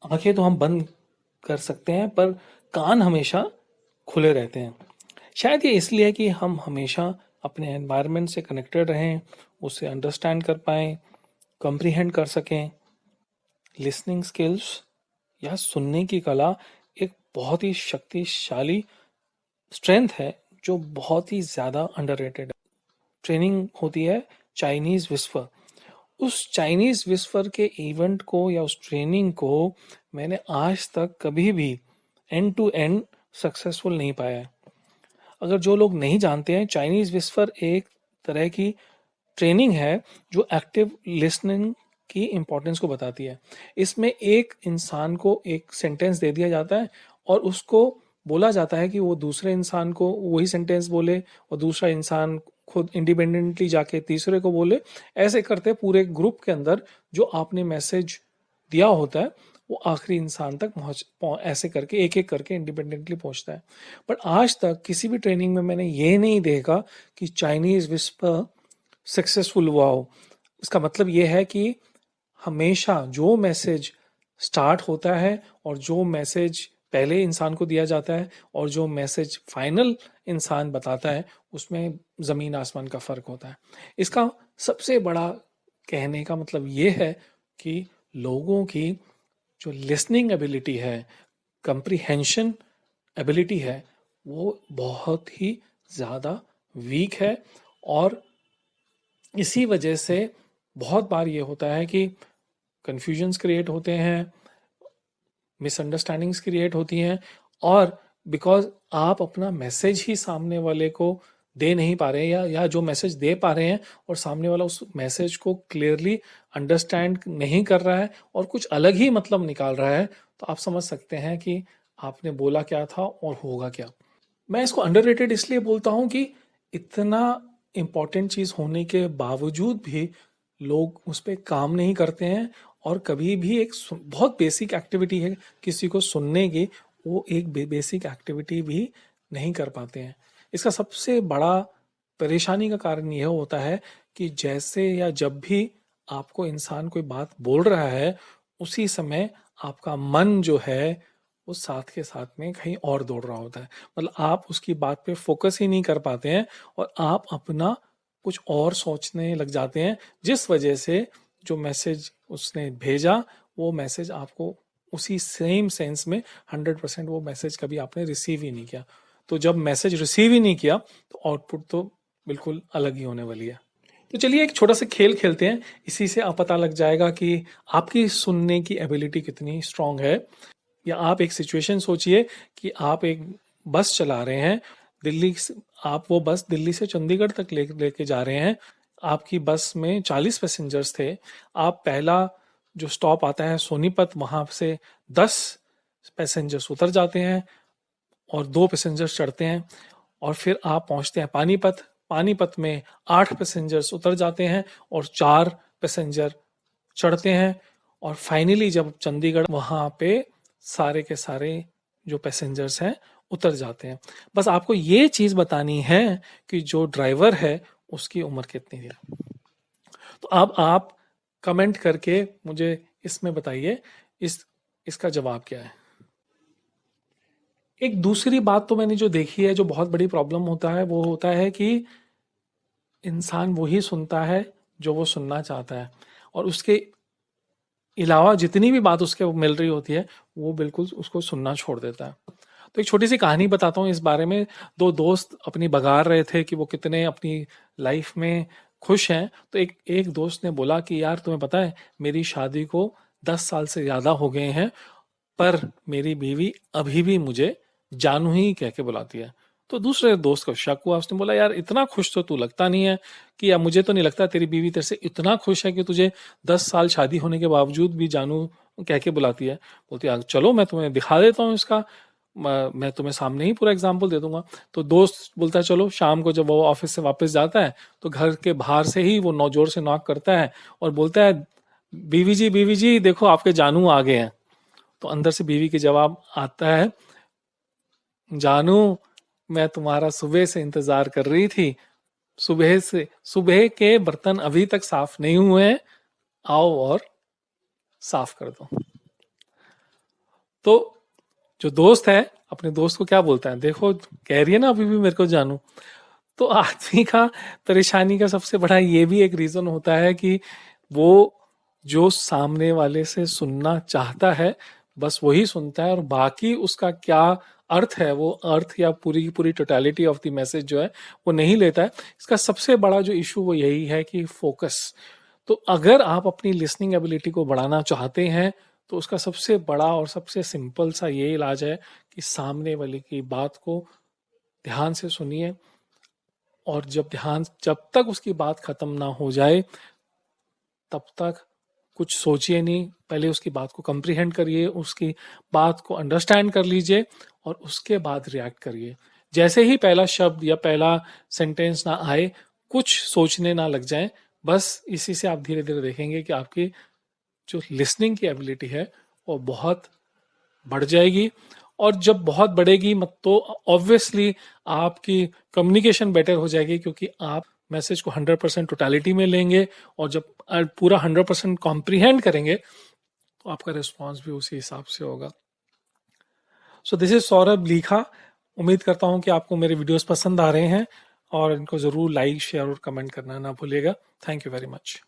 आंखें तो हम बंद कर सकते हैं पर कान हमेशा खुले रहते हैं। शायद ये इसलिए कि हम हमेशा अपने एनवायरनमेंट से कनेक्टेड रहें, उसे अंडरस्टैंड कर पाएँ, कॉम्प्रिहेंड कर सकें। लिसनिंग स्किल्स या सुनने की कला एक बहुत ही शक्तिशाली स्ट्रेंथ है जो बहुत ही ज़्यादा अंडररेटेड है। ट्रेनिंग होती है चाइनीज़ विस्पर। उस चाइनीज़ विस्पर के इवेंट को या उस ट्रेनिंग को मैंने आज तक कभी भी एंड टू एंड सक्सेसफुल नहीं पाया है। अगर जो लोग नहीं जानते हैं, चाइनीज़ विस्पर एक तरह की ट्रेनिंग है जो एक्टिव लिसनिंग की इम्पोर्टेंस को बताती है। इसमें एक इंसान को एक सेंटेंस दे दिया जाता है और उसको बोला जाता है कि वो दूसरे इंसान को वही सेंटेंस बोले और दूसरा इंसान खुद इंडिपेंडेंटली जाके तीसरे को बोले। ऐसे करते पूरे ग्रुप के अंदर जो आपने मैसेज दिया होता है वो आखिरी इंसान तक ऐसे करके एक एक करके इंडिपेंडेंटली पहुंचता है। बट आज तक किसी भी ट्रेनिंग में मैंने ये नहीं देखा कि चाइनीज विस्पर सक्सेसफुल हुआ हो। इसका मतलब ये है कि हमेशा जो मैसेज स्टार्ट होता है और जो मैसेज पहले इंसान को दिया जाता है और जो मैसेज फाइनल इंसान बताता है उसमें ज़मीन आसमान का फ़र्क होता है। इसका सबसे बड़ा कहने का मतलब ये है कि लोगों की जो लिसनिंग एबिलिटी है, कंप्रीहेंशन एबिलिटी है, वो बहुत ही ज़्यादा वीक है। और इसी वजह से बहुत बार ये होता है कि कन्फ्यूजन्स क्रिएट होते हैं, मिसअंडरस्टैंडिंग्स क्रिएट होती हैं। और बिकॉज आप अपना मैसेज ही सामने वाले को दे नहीं पा रहे हैं या जो मैसेज दे पा रहे हैं और सामने वाला उस मैसेज को क्लियरली अंडरस्टैंड नहीं कर रहा है और कुछ अलग ही मतलब निकाल रहा है, तो आप समझ सकते हैं कि आपने बोला क्या था और होगा क्या। मैं इसको अंडररेटेड इसलिए बोलता हूँ कि इतना इम्पोर्टेंट चीज़ होने के बावजूद भी लोग उस पर काम नहीं करते हैं। और कभी भी एक बहुत बेसिक एक्टिविटी है किसी को सुनने की, वो एक बेसिक एक्टिविटी भी नहीं कर पाते हैं। इसका सबसे बड़ा परेशानी का कारण यह होता है कि जैसे या जब भी आपको इंसान कोई बात बोल रहा है, उसी समय आपका मन जो है वो साथ के साथ में कहीं और दौड़ रहा होता है। मतलब आप उसकी बात पे फोकस ही नहीं कर पाते हैं और आप अपना कुछ और सोचने लग जाते हैं, जिस वजह से जो मैसेज उसने भेजा वो मैसेज आपको उसी सेम सेंस में 100% वो मैसेज कभी आपने रिसीव ही नहीं किया। तो जब मैसेज रिसीव ही नहीं किया तो आउटपुट तो बिल्कुल अलग ही होने वाली है। तो चलिए एक छोटा सा खेल खेलते हैं, इसी से आप पता लग जाएगा कि आपकी सुनने की एबिलिटी कितनी स्ट्रांग है। या आप एक सिचुएशन सोचिए कि आप एक बस चला रहे हैं, दिल्ली से आप वो बस दिल्ली से चंडीगढ़ तक लेके जा रहे हैं। आपकी बस में 40 पैसेंजर्स थे। आप पहला जो स्टॉप आता है सोनीपत, वहां से 10 पैसेंजर्स उतर जाते हैं और 2 पैसेंजर्स चढ़ते हैं। और फिर आप पहुंचते हैं पानीपत। पानीपत में 8 पैसेंजर्स उतर जाते हैं और 4 पैसेंजर चढ़ते हैं। और फाइनली जब चंडीगढ़, वहां पे सारे के सारे जो पैसेंजर्स हैं उतर जाते हैं। बस आपको ये चीज बतानी है कि जो ड्राइवर है उसकी उम्र कितनी है। तो अब आप कमेंट करके मुझे इसमें बताइए इसका जवाब क्या है। एक दूसरी बात तो मैंने जो देखी है, जो बहुत बड़ी प्रॉब्लम होता है, वो होता है कि इंसान वही सुनता है जो वो सुनना चाहता है और उसके अलावा जितनी भी बात उसके मिल रही होती है वो बिल्कुल उसको सुनना छोड़ देता है। तो एक छोटी सी कहानी बताता हूँ इस बारे में। दो दोस्त अपनी बघार रहे थे कि वो कितने अपनी लाइफ में खुश हैं। तो एक एक दोस्त ने बोला कि यार तुम्हें पता है मेरी शादी को 10 साल से ज़्यादा हो गए हैं, पर मेरी बीवी अभी भी मुझे जानू ही कह के बुलाती है। तो दूसरे दोस्त को शक हुआ, उसने बोला यार इतना खुश तो तू लगता नहीं है, कि यार मुझे तो नहीं लगता तेरी बीवी तेरे से इतना खुश है कि तुझे 10 साल शादी होने के बावजूद भी जानू कह के बुलाती है। बोलती है चलो मैं तुम्हें दिखा देता हूँ इसका, मैं तुम्हें सामने ही पूरा एग्जाम्पल दे दूंगा। तो दोस्त बोलता है चलो। शाम को जब वो ऑफिस से वापस जाता है तो घर के बाहर से ही वो नौ जोर से नॉक करता है और बोलता है बीवी जी देखो आपके जानू आ गए हैं। तो अंदर से बीवी के जवाब आता है, जानू मैं तुम्हारा सुबह से इंतजार कर रही थी, सुबह के बर्तन अभी तक साफ नहीं हुए हैं, आओ और साफ कर दो। तो जो दोस्त है अपने दोस्त को क्या बोलता है, देखो कह रही है ना अभी भी मेरे को जानू। तो आदमी का परेशानी का सबसे बड़ा ये भी एक रीजन होता है कि वो जो सामने वाले से सुनना चाहता है बस वही सुनता है, और बाकी उसका क्या अर्थ है, वो अर्थ या पूरी की पूरी टोटलिटी ऑफ द मैसेज जो है वो नहीं लेता है। इसका सबसे बड़ा जो इशू वो यही है कि फोकस। तो अगर आप अपनी लिसनिंग एबिलिटी को बढ़ाना चाहते हैं तो उसका सबसे बड़ा और सबसे सिंपल सा ये इलाज है कि सामने वाले की बात को ध्यान से सुनिए, और जब तक उसकी बात खत्म ना हो जाए तब तक कुछ सोचिए नहीं, पहले उसकी बात को कंप्रीहेंड करिए, उसकी बात को अंडरस्टैंड कर लीजिए और उसके बाद रिएक्ट करिए। जैसे ही पहला शब्द या पहला सेंटेंस ना आए कुछ सोचने ना लग जाए, बस इसी से आप धीरे धीरे देखेंगे कि आपकी जो लिसनिंग की एबिलिटी है वो बहुत बढ़ जाएगी। और जब बहुत बढ़ेगी मत तो ऑब्वियसली आपकी कम्युनिकेशन बेटर हो जाएगी, क्योंकि आप मैसेज को 100% टोटलिटी में लेंगे, और जब पूरा 100% कॉम्प्रीहेंड करेंगे तो आपका रिस्पॉन्स भी उसी हिसाब से होगा। So this is Saurabh Likha. उम्मीद करता हूँ कि आपको मेरे वीडियोस पसंद आ रहे हैं, और इनको ज़रूर लाइक शेयर और कमेंट करना ना भूलिएगा। Thank you very much.